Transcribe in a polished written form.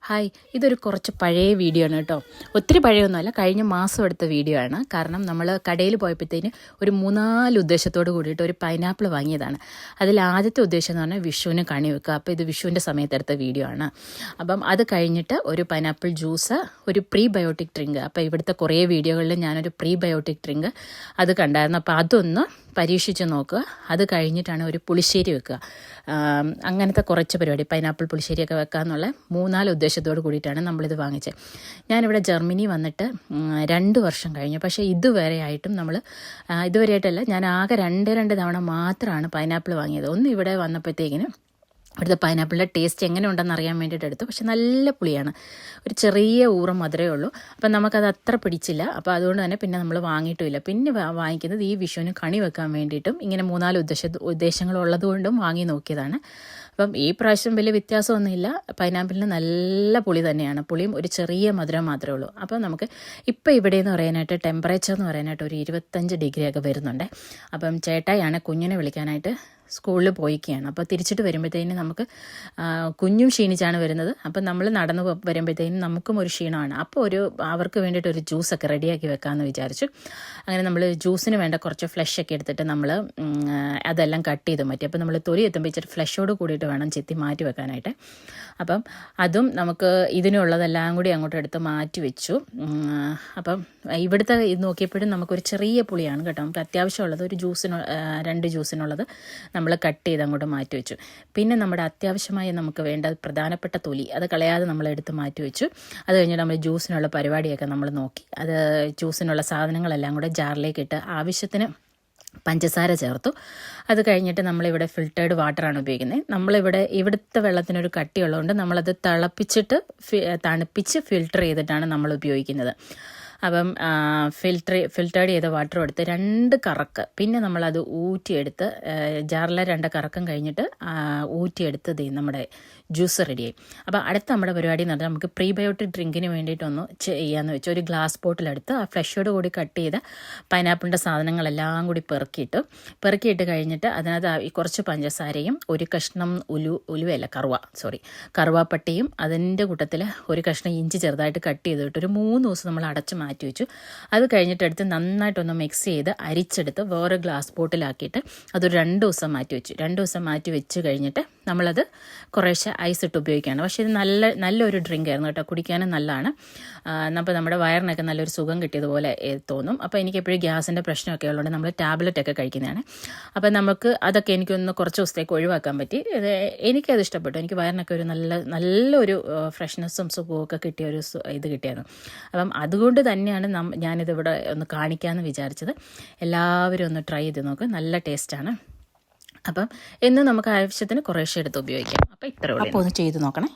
Hi, ഇതൊരു കുറച്ച് പഴയ വീഡിയോ ആണ് കേട്ടോ. ഒത്തിരി പഴയൊന്നുമല്ല, കഴിഞ്ഞ മാസം എടുത്ത വീഡിയോ ആണ്. കാരണം നമ്മൾ കടയിൽ പോയപ്പോഴത്തേന് ഒരു 3-4 ഉദ്ദേശത്തോട് കൂടിയിട്ട് ഒരു പൈനാപ്പിൾ വാങ്ങിയതാണ്. അതിൽ ആദ്യത്തെ ഉദ്ദേശം എന്ന് പറഞ്ഞാൽ വിഷുവിന് കണി വെക്കുക. അപ്പോൾ ഇത് വിഷുവിൻ്റെ സമയത്ത് എടുത്ത വീഡിയോ ആണ്. അപ്പം അത് കഴിഞ്ഞിട്ട് ഒരു പൈനാപ്പിൾ ജ്യൂസ്, ഒരു പ്രീബയോട്ടിക് ഡ്രിങ്ക്. അപ്പോൾ ഇവിടുത്തെ കുറേ വീഡിയോകളിൽ ഞാനൊരു പ്രീബയോട്ടിക് ഡ്രിങ്ക് അത് കണ്ടായിരുന്നു. അപ്പോൾ അതൊന്ന് പരീക്ഷിച്ച് നോക്കുക. അത് കഴിഞ്ഞിട്ടാണ് ഒരു പുളിശ്ശേരി വെക്കുക. അങ്ങനത്തെ കുറച്ച് പരിപാടി, പൈനാപ്പിൾ പുളിശ്ശേരിയൊക്കെ വെക്കുക എന്നുള്ള 3-4 ഉദ്ദേശത്തോട് കൂടിയിട്ടാണ് നമ്മളിത് വാങ്ങിച്ചത്. ഞാനിവിടെ ജർമ്മനി വന്നിട്ട് 2 വർഷം കഴിഞ്ഞു. പക്ഷേ ഇതുവരെയായിട്ടല്ല, ഞാൻ ആകെ 2 തവണ മാത്രമാണ് പൈനാപ്പിൾ വാങ്ങിയത്. ഒന്ന് ഇവിടെ വന്നപ്പോഴത്തേക്കിന് ഇവിടുത്തെ പൈനാപ്പിളിൻ്റെ ടേസ്റ്റ് എങ്ങനെ ഉണ്ടെന്ന് അറിയാൻ വേണ്ടിയിട്ട് എടുത്തു. പക്ഷെ നല്ല പുളിയാണ്, ഒരു ചെറിയ ഊറും മധുരമേ ഉള്ളൂ. അപ്പം നമുക്കത് അത്ര പിടിച്ചില്ല. അപ്പോൾ അതുകൊണ്ട് തന്നെ പിന്നെ നമ്മൾ വാങ്ങിയിട്ടുമില്ല. പിന്നെ വാങ്ങിക്കുന്നത് ഈ വിഷുവിന് കണി വെക്കാൻ വേണ്ടിയിട്ടും ഇങ്ങനെ 3-4 ഉദ്ദേശങ്ങളുള്ളത് കൊണ്ടും വാങ്ങി നോക്കിയതാണ്. അപ്പം ഈ പ്രാവശ്യം വലിയ വ്യത്യാസമൊന്നുമില്ല. പൈനാപ്പിളിന് നല്ല പുളി തന്നെയാണ്, പുളിയും ഒരു ചെറിയ മധുരം മാത്രമേ ഉള്ളൂ. അപ്പോൾ നമുക്ക് ഇപ്പോൾ ഇവിടെ എന്ന് പറയാനായിട്ട് ടെമ്പറേച്ചർ എന്ന് പറയാനായിട്ട് ഒരു 25 ഡിഗ്രിയൊക്കെ വരുന്നുണ്ട്. അപ്പം ചേട്ടായാണ് കുഞ്ഞിനെ വിളിക്കാനായിട്ട് സ്കൂളിൽ പോയിക്കുകയാണ്. അപ്പോൾ തിരിച്ചിട്ട് വരുമ്പോഴത്തേനും നമുക്ക് കുഞ്ഞും ക്ഷീണിച്ചാണ് വരുന്നത്. അപ്പം നമ്മൾ നടന്ന് വരുമ്പോഴത്തേനും നമുക്കും ഒരു ക്ഷീണമാണ്. അപ്പോൾ അവർക്ക് വേണ്ടിയിട്ട് ഒരു ജ്യൂസൊക്കെ റെഡിയാക്കി വെക്കാമെന്ന് വിചാരിച്ചു. അങ്ങനെ നമ്മൾ ജ്യൂസിന് വേണ്ട കുറച്ച് ഫ്ലഷൊക്കെ എടുത്തിട്ട് നമ്മൾ അതെല്ലാം കട്ട് ചെയ്ത് മാറ്റി. അപ്പോൾ നമ്മൾ തൊലി എത്തുമ്പോൾ ഇച്ചിരി ഫ്ലഷോട് കൂടിയിട്ട് വേണം ചെത്തി മാറ്റി വെക്കാനായിട്ട്. അപ്പം അതും നമുക്ക് ഇതിനുള്ളതെല്ലാം കൂടി അങ്ങോട്ട് എടുത്ത് മാറ്റി വെച്ചു. അപ്പം ഇവിടുത്തെ ഇത് നോക്കിയപ്പോഴും നമുക്കൊരു ചെറിയ പുളിയാണ് കേട്ടോ. നമുക്ക് അത്യാവശ്യമുള്ളത് ഒരു 2 ജ്യൂസിനുള്ളത് നമ്മൾ കട്ട് ചെയ്ത് അങ്ങോട്ട് മാറ്റി വെച്ചു. പിന്നെ നമ്മുടെ അത്യാവശ്യമായി നമുക്ക് വേണ്ട പ്രധാനപ്പെട്ട തൊലി അത് കളയാതെ നമ്മൾ എടുത്ത് മാറ്റി വെച്ചു. അത് കഴിഞ്ഞിട്ട് നമ്മൾ ജ്യൂസിനുള്ള പരിപാടിയൊക്കെ നമ്മൾ നോക്കി. അത് ജ്യൂസിനുള്ള സാധനങ്ങളെല്ലാം കൂടെ ജാറിലേക്ക് ഇട്ട് ആവശ്യത്തിന് പഞ്ചസാര ചേർത്തു. അത് കഴിഞ്ഞിട്ട് നമ്മളിവിടെ ഫിൽറ്റേർഡ് വാട്ടറാണ് ഉപയോഗിക്കുന്നത്. ഇവിടുത്തെ വെള്ളത്തിനൊരു കട്ടിയുള്ളതുകൊണ്ട് നമ്മളത് തണുപ്പിച്ച് ഫിൽറ്റർ ചെയ്തിട്ടാണ് നമ്മൾ ഉപയോഗിക്കുന്നത്. അപ്പം ഫിൽറ്റേർഡ് ചെയ്ത വാട്ടർ എടുത്ത് 2 കറക്ക്, പിന്നെ നമ്മളത് ഊറ്റിയെടുത്ത് ജാറിലെ 2 കറക്കം കഴിഞ്ഞിട്ട് ഊറ്റിയെടുത്ത് നമ്മുടെ ജ്യൂസ് റെഡിയായി. അപ്പോൾ അടുത്ത നമ്മുടെ പരിപാടി എന്ന് പറഞ്ഞാൽ നമുക്ക് പ്രീബയോട്ടിക് ഡ്രിങ്കിന് വേണ്ടിയിട്ടൊന്ന് ചെയ്യാമെന്ന് വെച്ചാൽ ഒരു ഗ്ലാസ് ബോട്ടിലെടുത്ത് ആ ഫ്ലഷോട് കൂടി കട്ട് ചെയ്ത പൈനാപ്പിളിൻ്റെ സാധനങ്ങളെല്ലാം കൂടി പെറുക്കിയിട്ട് കഴിഞ്ഞിട്ട് അതിനകത്ത് കുറച്ച് പഞ്ചസാരയും ഒരു കഷ്ണം കറുവാപ്പട്ടയും അതിൻ്റെ കൂട്ടത്തിൽ ഒരു കഷ്ണം ഇഞ്ചി ചെറുതായിട്ട് കട്ട് ചെയ്തിട്ട് ഒരു 3 ദിവസം നമ്മൾ അടച്ച് മാറ്റി വെച്ചു. അത് കഴിഞ്ഞിട്ടെടുത്ത് നന്നായിട്ടൊന്ന് മിക്സ് ചെയ്ത് അരിച്ചെടുത്ത് വേറെ ഗ്ലാസ് ബോട്ടിലാക്കിയിട്ട് അതൊരു 2 ദിവസം മാറ്റി വെച്ചു. 2 ദിവസം മാറ്റി വെച്ച് കഴിഞ്ഞിട്ട് നമ്മളത് കുറേശ്ശെ ഐസ് ഇട്ട് ഉപയോഗിക്കുകയാണ്. പക്ഷേ ഇത് നല്ലൊരു ഡ്രിങ്ക് ആയിരുന്നു കേട്ടോ, കുടിക്കാനും നല്ലതാണ്. അപ്പോൾ നമ്മുടെ വയറിനൊക്കെ നല്ലൊരു സുഖം കിട്ടിയതുപോലെ തോന്നും. അപ്പോൾ എനിക്ക് എപ്പോഴും ഗ്യാസിൻ്റെ പ്രശ്നമൊക്കെ ഉള്ളതുകൊണ്ട് നമ്മൾ ടാബ്ലറ്റൊക്കെ കഴിക്കുന്നതാണ്. അപ്പോൾ നമുക്ക് അതൊക്കെ എനിക്കൊന്ന് കുറച്ച് ദിവസത്തേക്ക് ഒഴിവാക്കാൻ പറ്റി. എനിക്കത് ഇഷ്ടപ്പെട്ടു. എനിക്ക് വയറിനൊക്കെ ഒരു നല്ലൊരു ഫ്രഷ്നെസ്സും സുഖവും ഒക്കെ കിട്ടിയ ഒരു ഇത് കിട്ടിയായിരുന്നു. അപ്പം അതുകൊണ്ട് തന്നെയാണ് ഞാനിതിവിടെ ഒന്ന് കാണിക്കാമെന്ന് വിചാരിച്ചത്. എല്ലാവരും ഒന്ന് ട്രൈ ചെയ്ത് നോക്ക്, നല്ല ടേസ്റ്റാണ്. അപ്പം നമുക്ക് ആവശ്യത്തിന് കുറേശ്ശെ എടുത്ത് ഉപയോഗിക്കാം. അപ്പോൾ ഇത്രയേ ഉള്ളൂ. അപ്പോൾ ഒന്ന് ചെയ്ത് നോക്കണേ.